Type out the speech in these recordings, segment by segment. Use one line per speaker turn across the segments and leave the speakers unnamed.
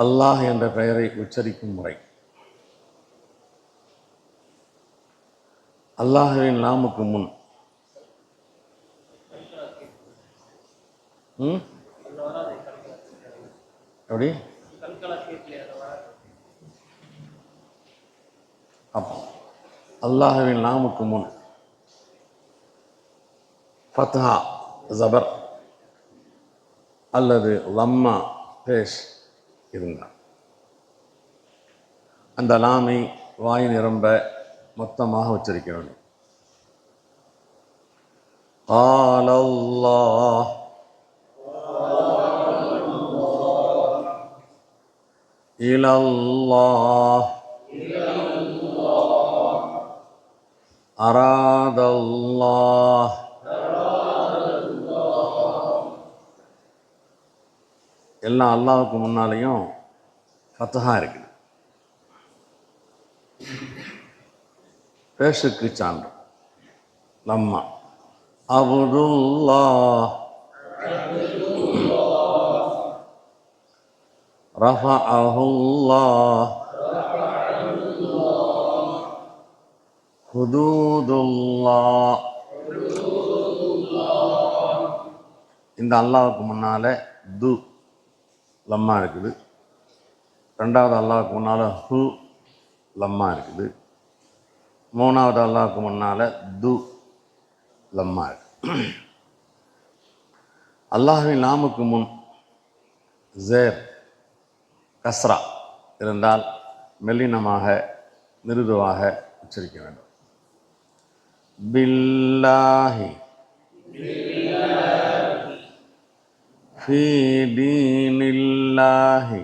அல்லாஹ் என்ற பெயரை உச்சரிக்கும் முறை. அல்லாஹுவின் நாமுக்கு முன் எப்படி அப்போ அல்லாஹுவின் நாமுக்கு முன் ஃபத்ஹா ஜபர் அல்லது லம்மா பேஷ் இருந்தார். அந்த லாமை வாய் நிரம்ப மொத்தமாக உச்சரிக்க வேண்டும். قال الله إلى الله أراد الله எல்லாம் அல்லாஹ்வுக்கு முன்னாலேயும் ஃபத்ஹா இருக்குது. பேஷுக்கு சான்று லம்மா அப்துல்லாஹ் ரஃபஅஹுல்லாஹ் ஹுதூதுல்லாஹ். இந்த அல்லாஹ்வுக்கு முன்னால து லம்மா இருக்குது. ரெண்டாவது அல்லாஹ்வுக்கு முன்னால் ஹு லம்மா இருக்குது. மூணாவது அல்லாஹ்வுக்கு முன்னால் து லம்மா இருக்குது. அல்லாஹ்வின் நாமுக்கு முன் ஜேர் கஸ்ரா இருந்தால் மெல்லினமாக மிருதுவாக உச்சரிக்க வேண்டும். பில்லாஹி ஃபீ தீனில்லாஹி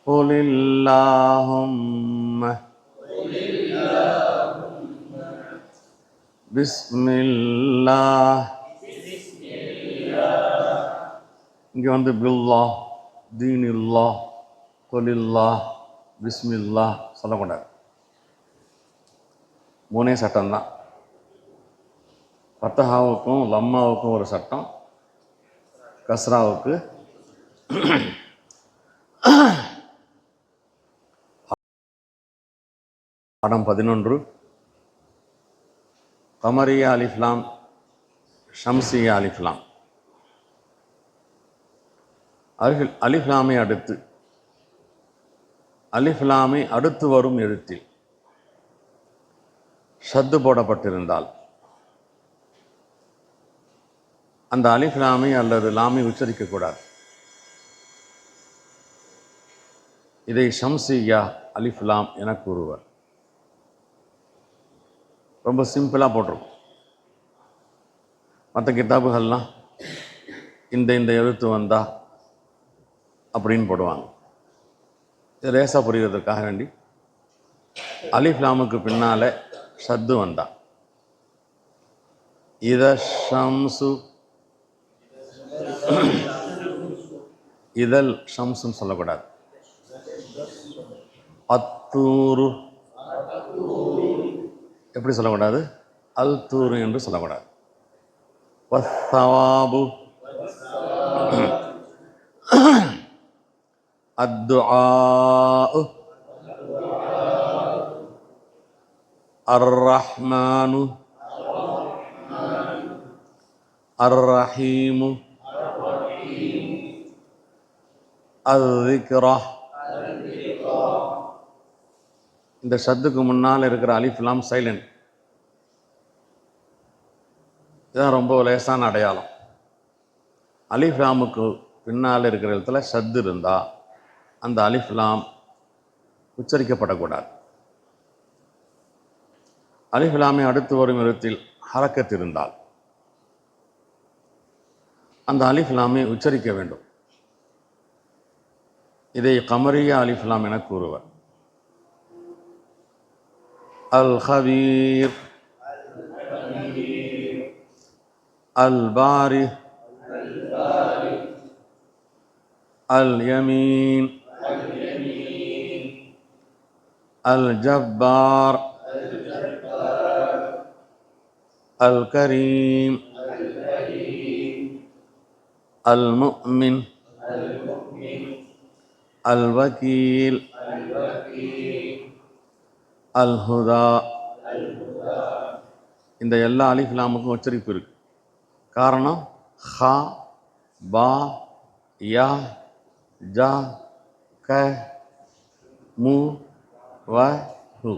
குலில்லாஹும்ம பிஸ்மில்லாஹ். இங்கே பில்லாஹ் தீனில்லாஹ் குலில்லாஹ் பிஸ்மில்லாஹ் சொல்லக்கூடாது. மூணே சட்டம்தான். ஃபத்ஹாவுக்கும் லம்மாவுக்கும் ஒரு சட்டம், கஸ்ராவுக்கு படம் 11 கமரியா அலிஃப்லாம் ஷம்சியா அலிஃப்லாம். அலிஃப்லாமை அடுத்து வரும் எழுத்தில் ஷத்து போடப்பட்டிருந்தால் அந்த அலிஃப்லாமை அல்லது லாமை உச்சரிக்கக்கூடாது. இதை ஷம்சியா அலிஃப்லாம் என கூறுவர். ரொம்ப சிம்பிளாக போட்டிருக்கும். மற்ற கிதாபுகள்லாம் இந்த எழுத்து வந்தா அப்படின்னு போடுவாங்க. இது லேசாக புரிகிறதுக்காக வேண்டி அலிஃப்லாமுக்கு பின்னால் ஷத்து வந்தா இத ஷம்சு இதழ் ஷம்சுன்னு சொல்லக்கூடாது. அத்தூரு எப்படி சொல்லக்கூடாது? அல் தூரு என்று சொல்லக்கூடாது. வஸ்ஸவாபு அத்துஆஉ அர்ரஹ்மானு அர்ரஹீமு அஸ்ஸிக்ரா. இந்த ஷத்துக்கு முன்னால் இருக்கிற அலிஃப்லாம் சைலண்ட். இதுதான் ரொம்ப லேசான அடையாளம். அலிஃப்லாமுக்கு பின்னால் இருக்கிற இடத்துல ஷத்து இருந்தால் அந்த அலிஃப்லாம் உச்சரிக்கப்படக்கூடாது. அலிஃப்லாமை அடுத்து வரும் இடத்தில் ஹரக்கத் இருந்தால் அந்த அலிஃப்லாமை உச்சரிக்க வேண்டும். இதை கமரியா அலிஃப்லாம் என கூறுவர். அல் ஹபீர் அல் பாரி அல் யமீன் அல் ஜப்பார் அல் கரீம். அல் முஃமின், அல் வக்கீல், அல் ஹுதா. இந்த எல்லா அலிஃப் லாமுக்கும் உச்சரிப்பு இருக்கு. காரணம் ஹா, பா, யா, ஜா, க, மு, வ, ஹு.